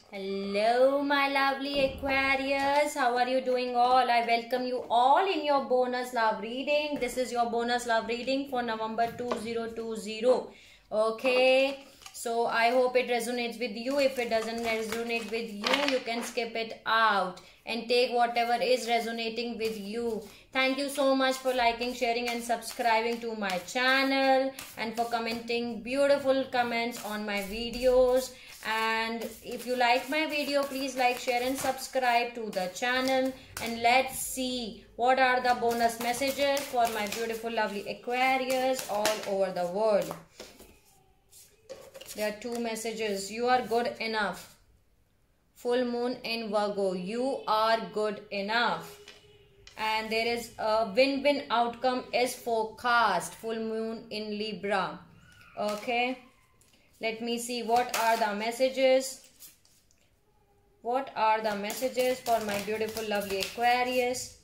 Hello, my lovely Aquarius. How are you doing all? I welcome you all in your bonus love reading. This is your bonus love reading for November 2020. Okay. So I hope it resonates with you. If it doesn't resonate with you, you can skip it out and take whatever is resonating with you. Thank you so much for liking, sharing and subscribing to my channel and for commenting beautiful comments on my videos. And if you like my video, please like, share and subscribe to the channel. And let's see what are the bonus messages for my beautiful lovely Aquarius all over the world. There are two messages. You are good enough. Full moon in Virgo. You are good enough. And there is a win-win outcome is forecast. Full moon in Libra. Okay. Let me see what are the messages. What are the messages for my beautiful lovely Aquarius?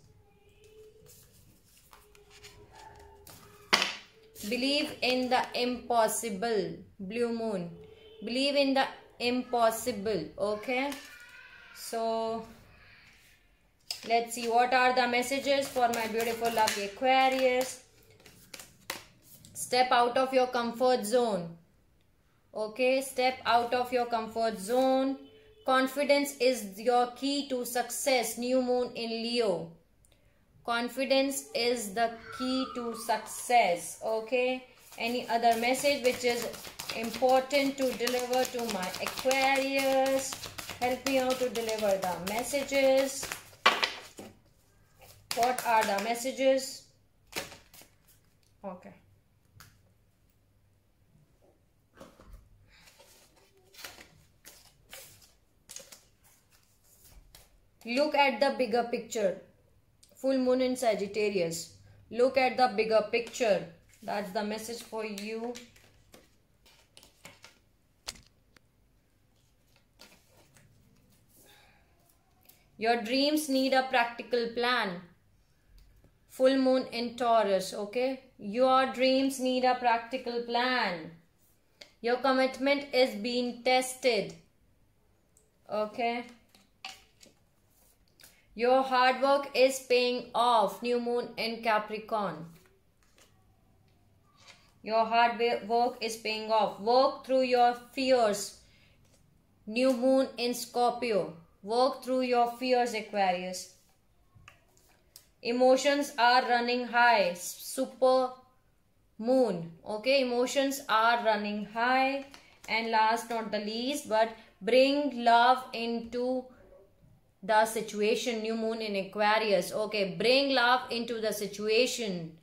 Believe in the impossible. Blue moon. Believe in the impossible. Okay. So let's see what are the messages for my beautiful lovely Aquarius. Step out of your comfort zone. Okay, step out of your comfort zone. Confidence is your key to success. New moon in Leo. Confidence is the key to success. Okay. Any other message which is important to deliver to my Aquarius? Help me out to deliver the messages. What are the messages? Okay. Look at the bigger picture. Full moon in Sagittarius. Look at the bigger picture. That's the message for you. Your dreams need a practical plan. Full moon in Taurus. Okay. Your dreams need a practical plan. Your commitment is being tested. Okay. Your hard work is paying off. New moon in Capricorn. Your hard work is paying off. Work through your fears. New moon in Scorpio. Work through your fears, Aquarius. Emotions are running high. Super moon. Okay, emotions are running high. And last not the least, but bring love into the situation. New moon in Aquarius. Okay, bring love into the situation.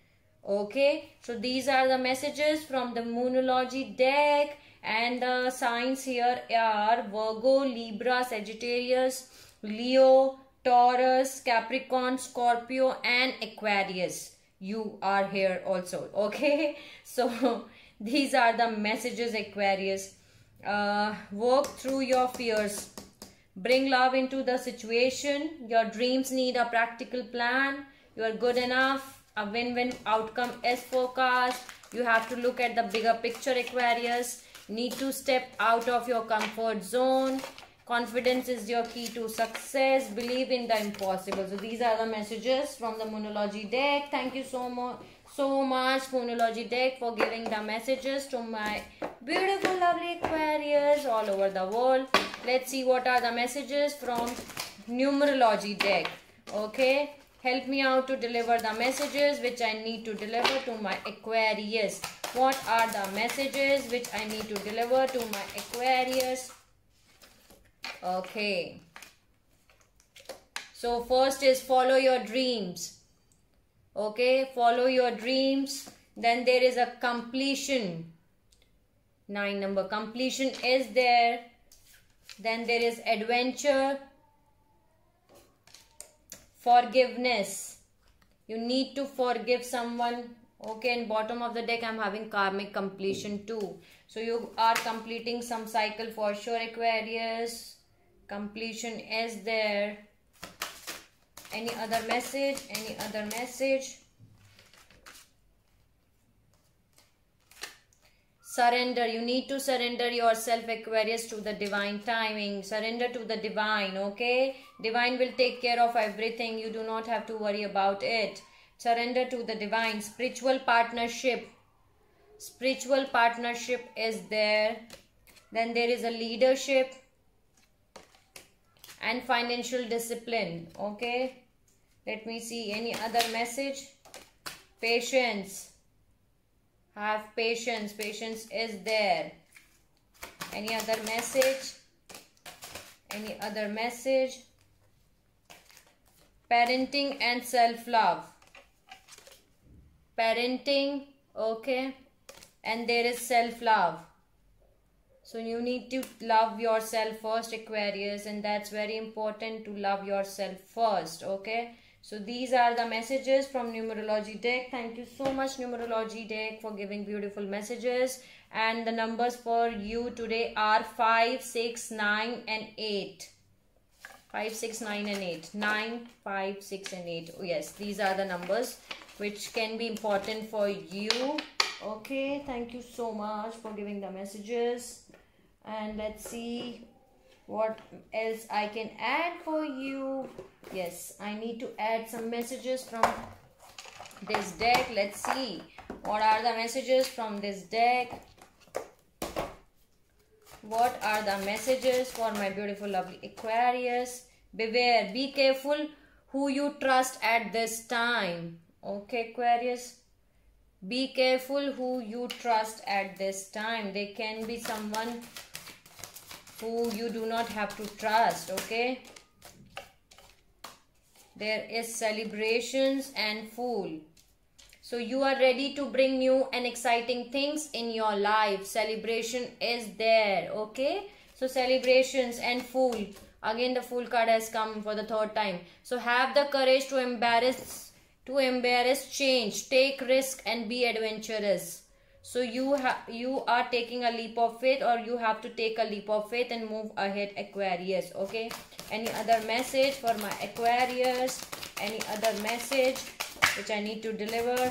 Okay, so these are the messages from the Moonology deck, and the signs here are Virgo, Libra, Sagittarius, Leo, Taurus, Capricorn, Scorpio and Aquarius. You are here also. Okay, so these are the messages, Aquarius. Work through your fears. Bring love into the situation. Your dreams need a practical plan. You are good enough. A win-win outcome is forecast. You have to look at the bigger picture, Aquarius. Need to step out of your comfort zone. Confidence is your key to success. Believe in the impossible. So these are the messages from the Moonology deck. Thank you so much Moonology deck for giving the messages to my beautiful lovely Aquarius all over the world. Let's see what are the messages from Numerology deck. Okay, help me out to deliver the messages which I need to deliver to my Aquarius. What are the messages which I need to deliver to my Aquarius? Okay, so first is follow your dreams. Okay, follow your dreams. Then there is a completion. 9 number completion is there. Then there is adventure. Forgiveness. You need to forgive someone. Okay, and bottom of the deck I'm having karmic completion too. So you are completing some cycle for sure, Aquarius. Completion is there. Any other message? Any other message? Surrender. You need to surrender yourself, Aquarius, to the divine timing. Surrender to the divine, okay? Divine will take care of everything. You do not have to worry about it. Surrender to the divine. Spiritual partnership. Spiritual partnership is there. Then there is a leadership and financial discipline, okay? Let me see any other message. Patience. Have patience. Patience is there. Any other message? Any other message? Parenting and self-love. Parenting, okay? And there is self-love. So you need to love yourself first, Aquarius, and that's very important to love yourself first, okay? So these are the messages from numerology deck. Thank you so much, numerology deck, for giving beautiful messages. And the numbers for you today are 5, 6, 9 and 8. 5, 6, 9 and 8. 9, 5, 6 and 8. Oh, yes, these are the numbers which can be important for you. Okay, thank you so much for giving the messages. And let's see what else I can add for you. Yes, I need to add some messages from this deck. Let's see what are the messages from this deck. What are the messages for my beautiful lovely Aquarius? Beware, be careful who you trust at this time. Okay, Aquarius, be careful who you trust at this time. There can be someone who you do not have to trust, okay? There is celebrations and Fool. So you are ready to bring new and exciting things in your life. Celebration is there, okay? So celebrations and Fool. Again the Fool card has come for the third time. So have the courage to embrace change. Take risk and be adventurous. So you are taking a leap of faith, or you have to take a leap of faith and move ahead, Aquarius, okay? Any other message for my Aquarius? Any other message which I need to deliver?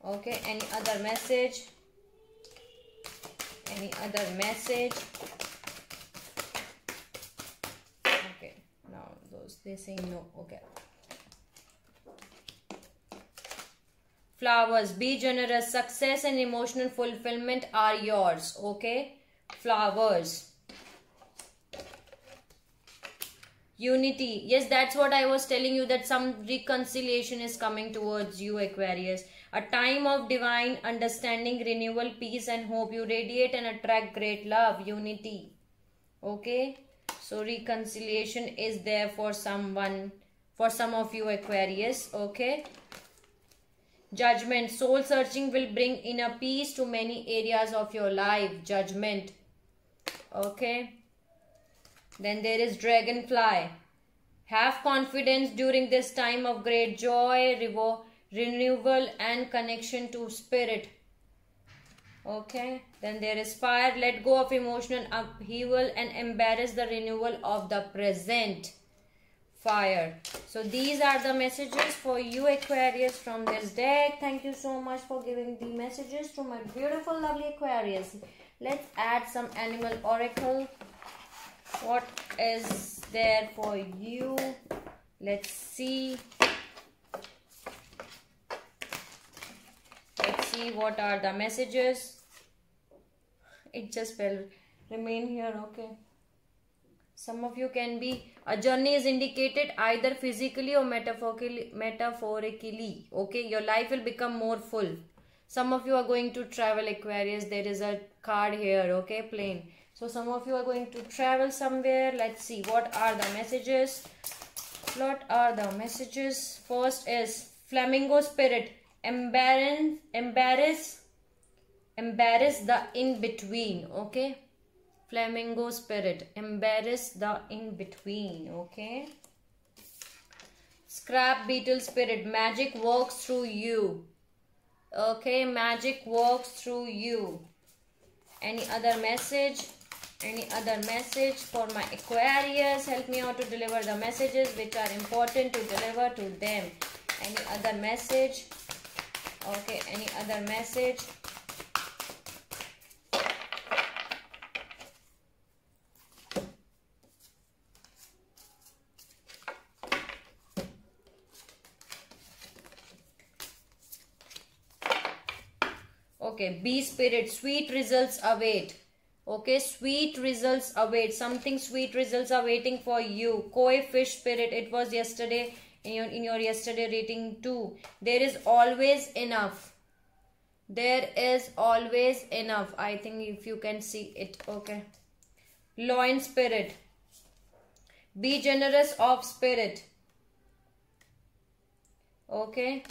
Okay, any other message? Any other message? Okay, now they say no, okay. Flowers, be generous. Success and emotional fulfillment are yours, okay? Flowers. Unity. Yes, that's what I was telling you, that some reconciliation is coming towards you, Aquarius. A time of divine understanding, renewal, peace and hope. You radiate and attract great love. Unity. Okay? So reconciliation is there for someone, for some of you, Aquarius. Okay? Judgment. Soul searching will bring inner peace to many areas of your life. Judgment. Okay. Then there is Dragonfly. Have confidence during this time of great joy, renewal and connection to spirit. Okay. Then there is Fire. Let go of emotional upheaval and embrace the renewal of the present. Fire. So these are the messages for you, Aquarius, from this deck. Thank you so much for giving the messages to my beautiful lovely Aquarius. Let's add some animal oracle. What is there for you? Let's see. Let's see what are the messages. It just fell. Remain here, okay. Some of you can be, a journey is indicated either physically or metaphorically, okay? Your life will become more full. Some of you are going to travel, Aquarius. There is a card here, okay? Plane. So some of you are going to travel somewhere. Let's see, what are the messages? What are the messages? First is Flamingo Spirit. Embarrass the in-between, okay? Flamingo Spirit, embrace the in-between, okay? Scrap Beetle Spirit, magic works through you. Okay, magic works through you. Any other message? Any other message for my Aquarius? Help me out to deliver the messages which are important to deliver to them. Any other message? Okay, any other message? Okay, bee spirit, sweet results await. Okay, sweet results await. Something sweet results are waiting for you. Koi fish spirit, it was yesterday in your yesterday reading too. There is always enough. There is always enough. I think if you can see it. Okay. Loin spirit, be generous of spirit. Okay.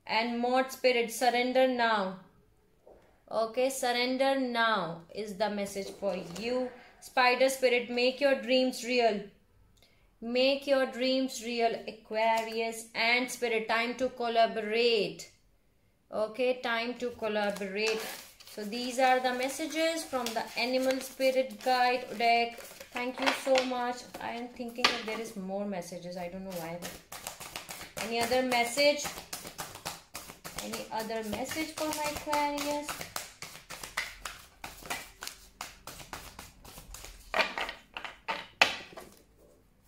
And Mod spirit, surrender now. Okay, surrender now is the message for you. Spider spirit, make your dreams real. Make your dreams real, Aquarius. And spirit, time to collaborate. Okay, time to collaborate. So these are the messages from the Animal Spirit Guide deck. Thank you so much. I am thinking that there is more messages. I don't know why. Any other message? Any other message for my Aquarius?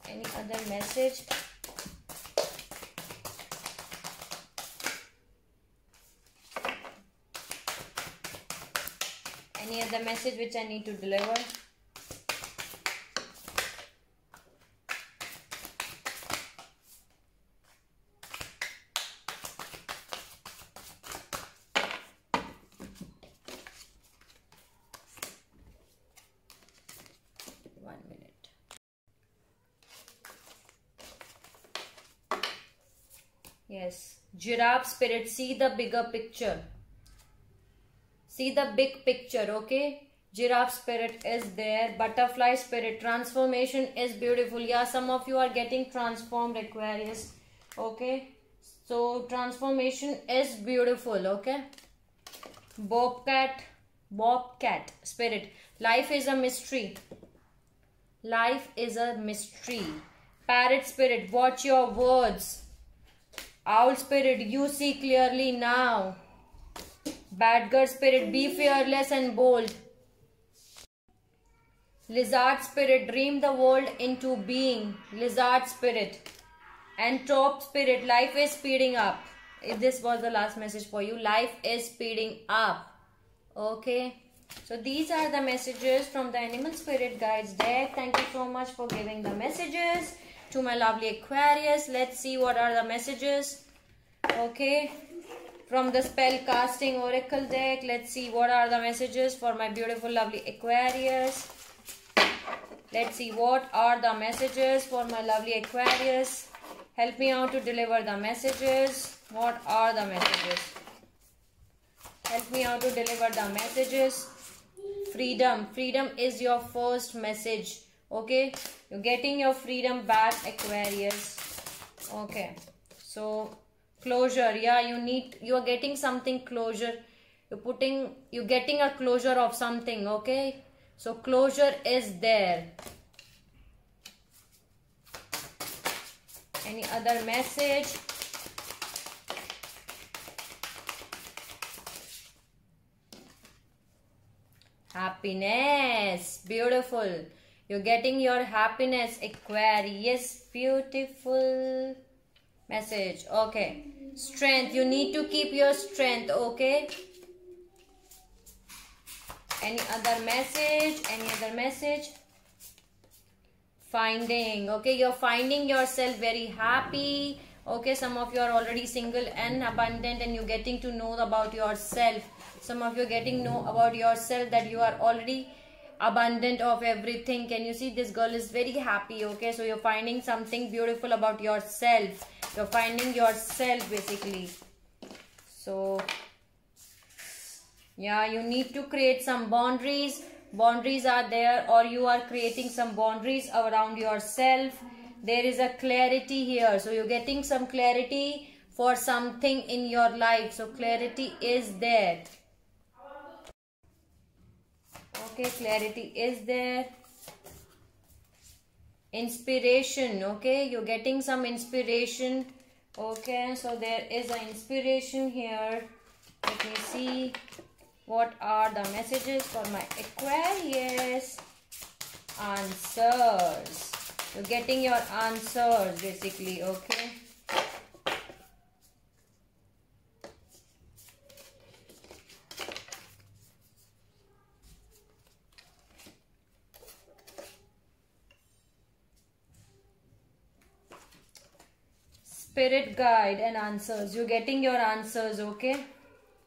Any other message? Any other message which I need to deliver? Yes, giraffe spirit, see the bigger picture. See the big picture, okay? Giraffe spirit is there. Butterfly spirit, transformation is beautiful. Yeah, some of you are getting transformed, Aquarius. Okay, so transformation is beautiful, okay? Bobcat spirit, life is a mystery. Life is a mystery. Parrot spirit, watch your words. Owl spirit, you see clearly now. Badger spirit, be fearless and bold. Lizard spirit, dream the world into being. Lizard spirit. And Taupe spirit, life is speeding up. If this was the last message for you, life is speeding up. Okay. So these are the messages from the Animal Spirit Guides deck. Thank you so much for giving the messages to my lovely Aquarius. Let's see what are the messages. Okay. From the spell casting oracle deck, let's see what are the messages for my beautiful lovely Aquarius. Let's see what are the messages for my lovely Aquarius. Help me out to deliver the messages. What are the messages? Help me out to deliver the messages. Freedom. Freedom is your first message. Okay. You're getting your freedom back, Aquarius. Okay. So closure. Yeah, you're getting something closure. You're getting a closure of something. Okay. So closure is there. Any other message? Happiness. Beautiful. You're getting your happiness, Aquarius. Beautiful message. Okay. Strength. You need to keep your strength. Okay. Any other message? Any other message? Finding. Okay. You're finding yourself very happy. Okay. Some of you are already single and abundant and you're getting to know about yourself. Some of you are getting to know about yourself that you are already abundant of everything. Can you see this girl is very happy? Okay, so you're finding something beautiful about yourself. You're finding yourself basically. So yeah, you need to create some boundaries. Boundaries are there, or you are creating some boundaries around yourself. There is a clarity here. So you're getting some clarity for something in your life. So clarity is there. Okay, clarity is there. Inspiration. Okay, you're getting some inspiration. Okay, so there is an inspiration here. Let me see what are the messages for my Aquarius. Answers. You're getting your answers basically, okay? Spirit guide and answers. You're getting your answers, okay?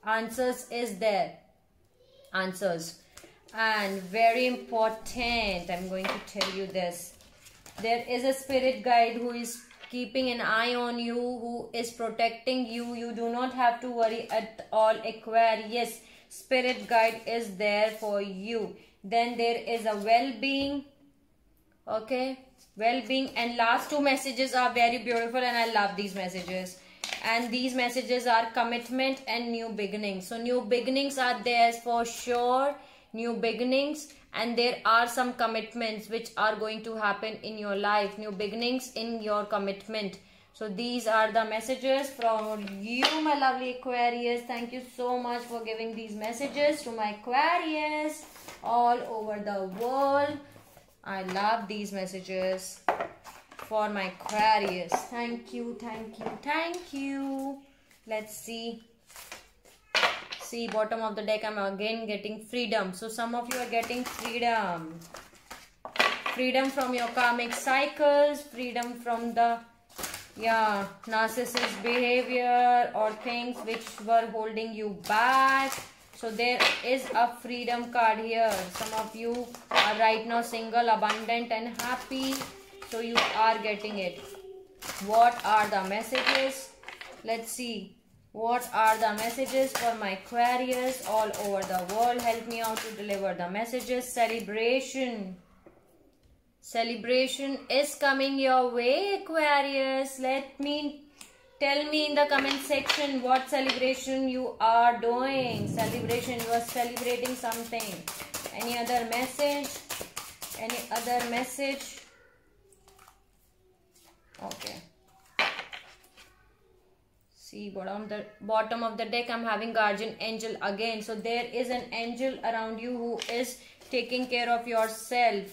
Answers is there. Answers. And very important, I'm going to tell you this. There is a spirit guide who is keeping an eye on you, who is protecting you. You do not have to worry at all, Aquarius. Spirit guide is there for you. Then there is a well-being. Okay, well-being. And last two messages are very beautiful and I love these messages. And these messages are commitment and new beginnings. So new beginnings are there for sure. New beginnings, and there are some commitments which are going to happen in your life. New beginnings in your commitment. So these are the messages from you, my lovely Aquarius. Thank you so much for giving these messages to my Aquarius all over the world. I love these messages for my Aquarius. Thank you, thank you, thank you. Let's see. See, bottom of the deck, I'm again getting freedom. So some of you are getting freedom. Freedom from your karmic cycles. Freedom from the narcissist behavior or things which were holding you back. So there is a freedom card here. Some of you are right now single, abundant and happy. So you are getting it. What are the messages? Let's see. What are the messages for my Aquarius all over the world? Help me out to deliver the messages. Celebration. Celebration is coming your way, Aquarius. Tell me in the comment section what celebration you are doing. Celebration, you are celebrating something. Any other message? Any other message? Okay. See, bottom of the deck, I'm having guardian angel again. So there is an angel around you who is taking care of yourself.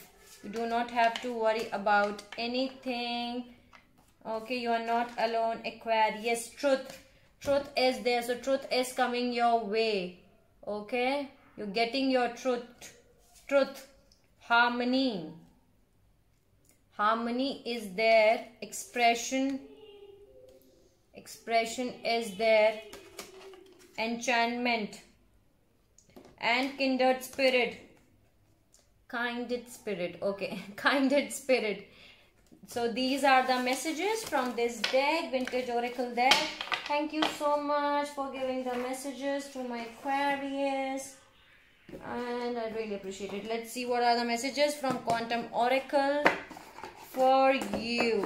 You do not have to worry about anything. Okay, you are not alone, Aquarius. Truth. Truth is there. So truth is coming your way. Okay, you're getting your truth. Truth. Harmony. Harmony is there. Expression is there. Enchantment and kindred spirit. Kindred spirit. Okay, kindred spirit. So these are the messages from this deck, Vintage Oracle deck. Thank you so much for giving the messages to my Aquarius, and I really appreciate it. Let's see what are the messages from Quantum Oracle for you.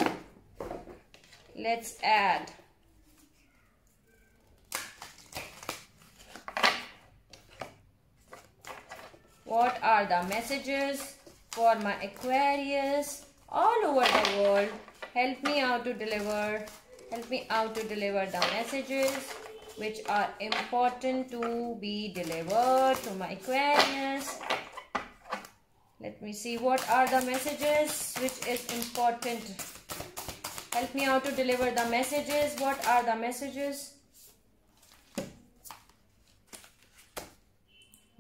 Let's add. What are the messages for my Aquarius all over the world? Help me out to deliver. Help me out to deliver the messages which are important to be delivered to my Aquarius. Let me see what are the messages which is important. Help me out to deliver the messages. What are the messages?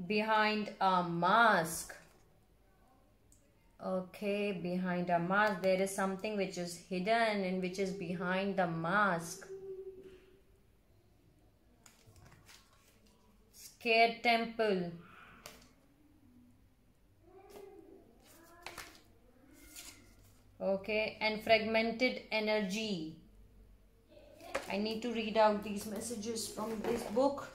Behind a mask. Okay, behind a mask. There is something which is hidden and which is behind the mask. Scared temple. Okay, and fragmented energy. I need to read out these messages from this book.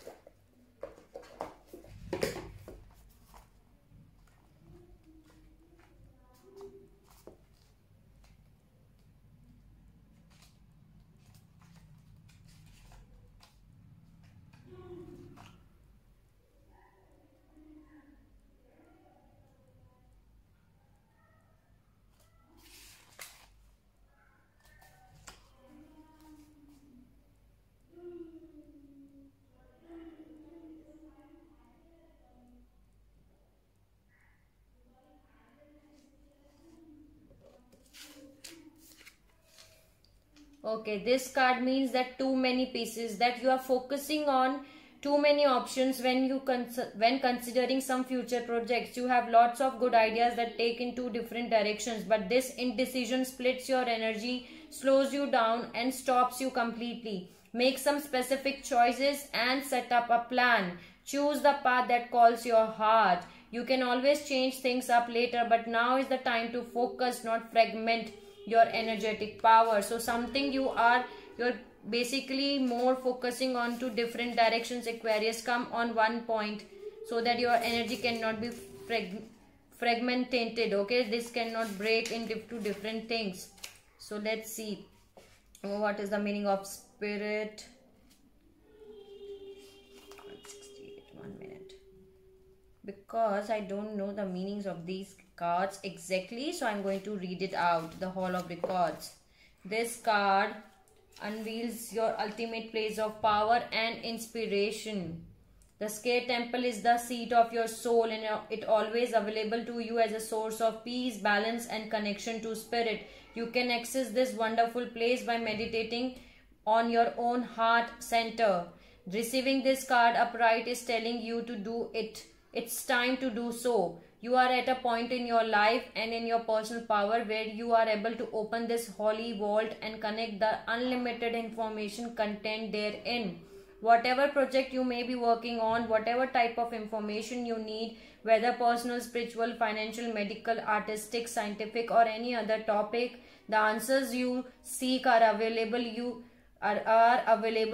Okay, this card means that too many pieces, that you are focusing on too many options when you when considering some future projects. You have lots of good ideas that take in two different directions, but this indecision splits your energy, slows you down and stops you completely. Make some specific choices and set up a plan. Choose the path that calls your heart. You can always change things up later, but now is the time to focus, not fragment your energetic power. So something you're basically more focusing on two different directions, Aquarius. Come on one point so that your energy cannot be fragmented. Okay, this cannot break into two different things. So let's see what is the meaning of spirit. 168, 1 minute, because I don't know the meanings of these cards exactly, so I'm going to read it out, the Hall of Records. This card unveils your ultimate place of power and inspiration. The Sacred Temple is the seat of your soul, and it always available to you as a source of peace, balance and connection to spirit. You can access this wonderful place by meditating on your own heart center. Receiving this card upright is telling you to do it. It's time to do so. You are at a point in your life and in your personal power where you are able to open this holy vault and connect the unlimited information contained therein. Whatever project you may be working on, whatever type of information you need, whether personal, spiritual, financial, medical, artistic, scientific or any other topic, the answers you seek are available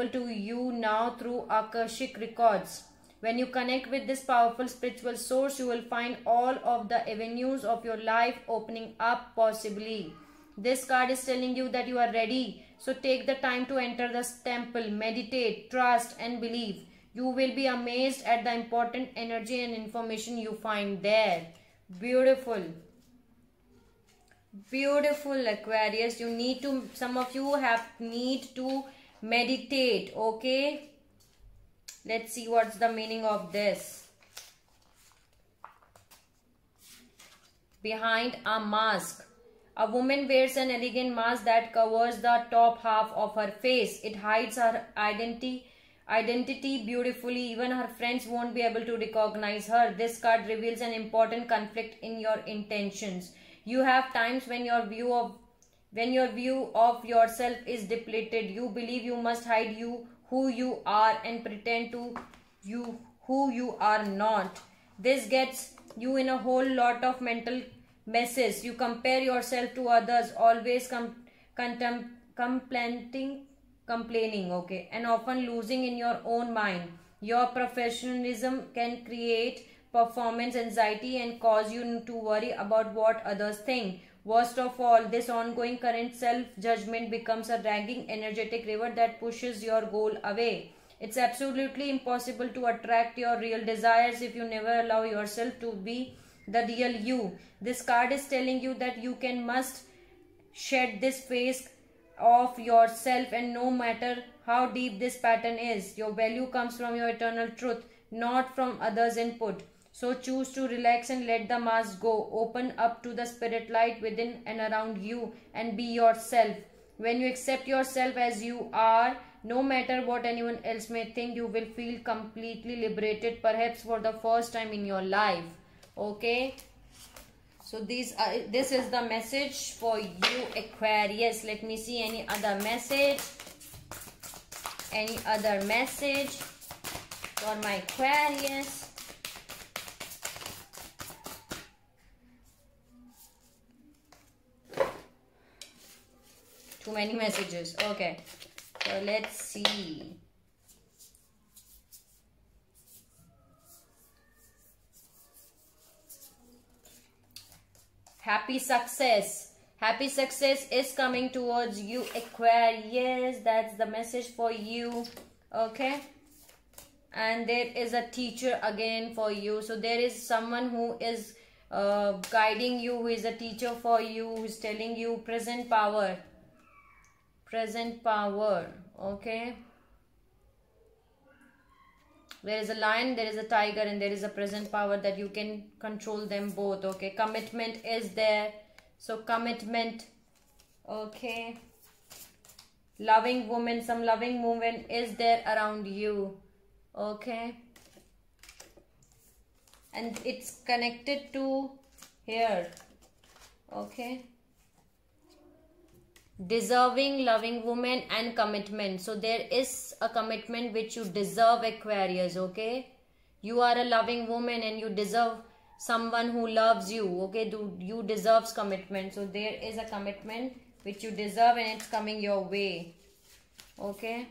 to you now through Akashic records. When you connect with this powerful spiritual source, you will find all of the avenues of your life opening up possibly. This card is telling you that you are ready. So take the time to enter the temple, meditate, trust and believe. You will be amazed at the important energy and information you find there. Beautiful. Beautiful, Aquarius. You need to, some of you need to meditate, okay? Let's see what's the meaning of this. Behind a mask. A woman wears an elegant mask that covers the top half of her face. It hides her identity beautifully. Even her friends won't be able to recognize her. This card reveals an important conflict in your intentions. You have times when your view of yourself is depleted. You believe you must hide who you are and pretend to who you are not. This gets you in a whole lot of mental messes. You compare yourself to others, always complaining, okay, and often losing in your own mind. Your professionalism can create performance anxiety and cause you to worry about what others think. Worst of all, this ongoing current self-judgment becomes a dragging energetic river that pushes your goal away. It's absolutely impossible to attract your real desires if you never allow yourself to be the real you. This card is telling you that you must shed this phase of yourself, and no matter how deep this pattern is, your value comes from your eternal truth, not from others' input. So choose to relax and let the mask go. Open up to the spirit light within and around you and be yourself. When you accept yourself as you are, no matter what anyone else may think, you will feel completely liberated, perhaps for the first time in your life. Okay? So this is the message for you, Aquarius. Let me see any other message. Any other message for my Aquarius? Too many messages. Okay. So let's see. Happy success. Happy success is coming towards you, Aquarius. That's the message for you. Okay. And there is a teacher again for you. So there is someone who is guiding you, who is a teacher for you, who is telling you present power. Present power. Okay. There is a lion, there is a tiger, and there is a present power that you can control them both. Okay. Commitment is there. So commitment. Okay. loving woman, some loving woman is there around you. Okay, and it's connected to here. Okay, deserving loving woman and commitment. So there is a commitment which you deserve, Aquarius. Okay, you are a loving woman and you deserve someone who loves you. Okay, you deserves commitment. So there is a commitment which you deserve and it's coming your way. Okay,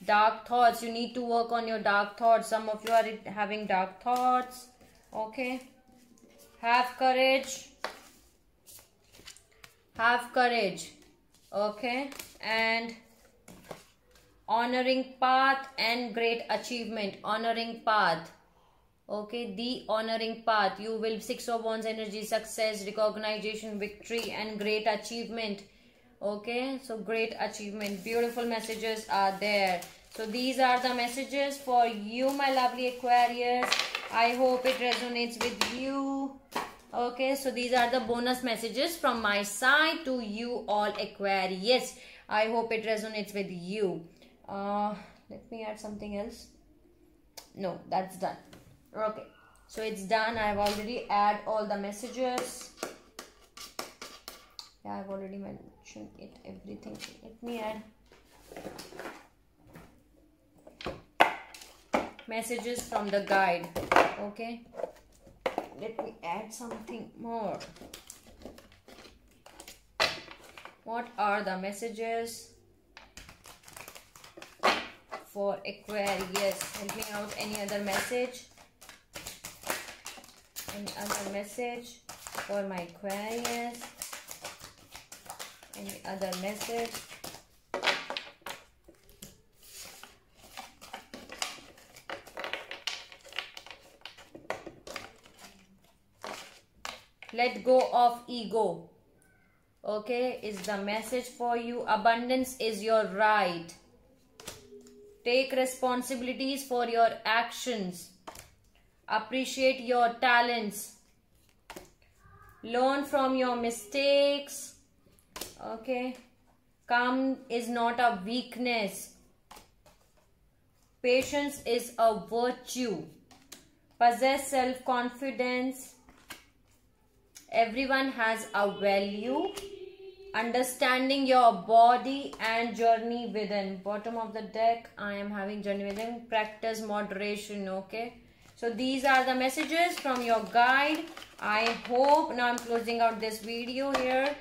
dark thoughts, you need to work on your dark thoughts. Some of you are having dark thoughts. Okay, have courage. Have courage. Okay, and honoring path and great achievement. Honoring path. Okay, the honoring path. You will 6 of Wands energy, success, recognition, victory and great achievement. Okay, so great achievement. Beautiful messages are there. So these are the messages for you, my lovely Aquarius. I hope it resonates with you. Okay, so these are the bonus messages from my side to you all Aquarius. I hope it resonates with you. Let me add something else. No, that's done. Okay, so it's done. I've already added all the messages. Yeah, I've already mentioned it, everything. Let me add messages from the guide. Okay, let me add something more. What are the messages for Aquarius? Help me out. Any other message? Any other message for my Aquarius? Any other message? Let go of ego. Okay, is the message for you. Abundance is your right. Take responsibilities for your actions. Appreciate your talents. Learn from your mistakes. Okay. Calm is not a weakness. Patience is a virtue. Possess self-confidence. Everyone has a value. Understanding your body and journey within. Bottom of the deck, I am having journey within. Practice moderation. Okay. So these are the messages from your guide. I hope, now I'm closing out this video here.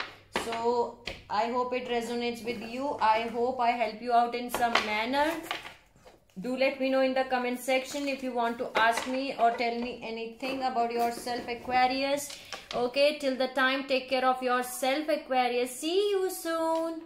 So I hope it resonates with you. I hope I help you out in some manner. Do let me know in the comment section if you want to ask me or tell me anything about yourself, Aquarius. Okay, till the time, take care of yourself, Aquarius. See you soon.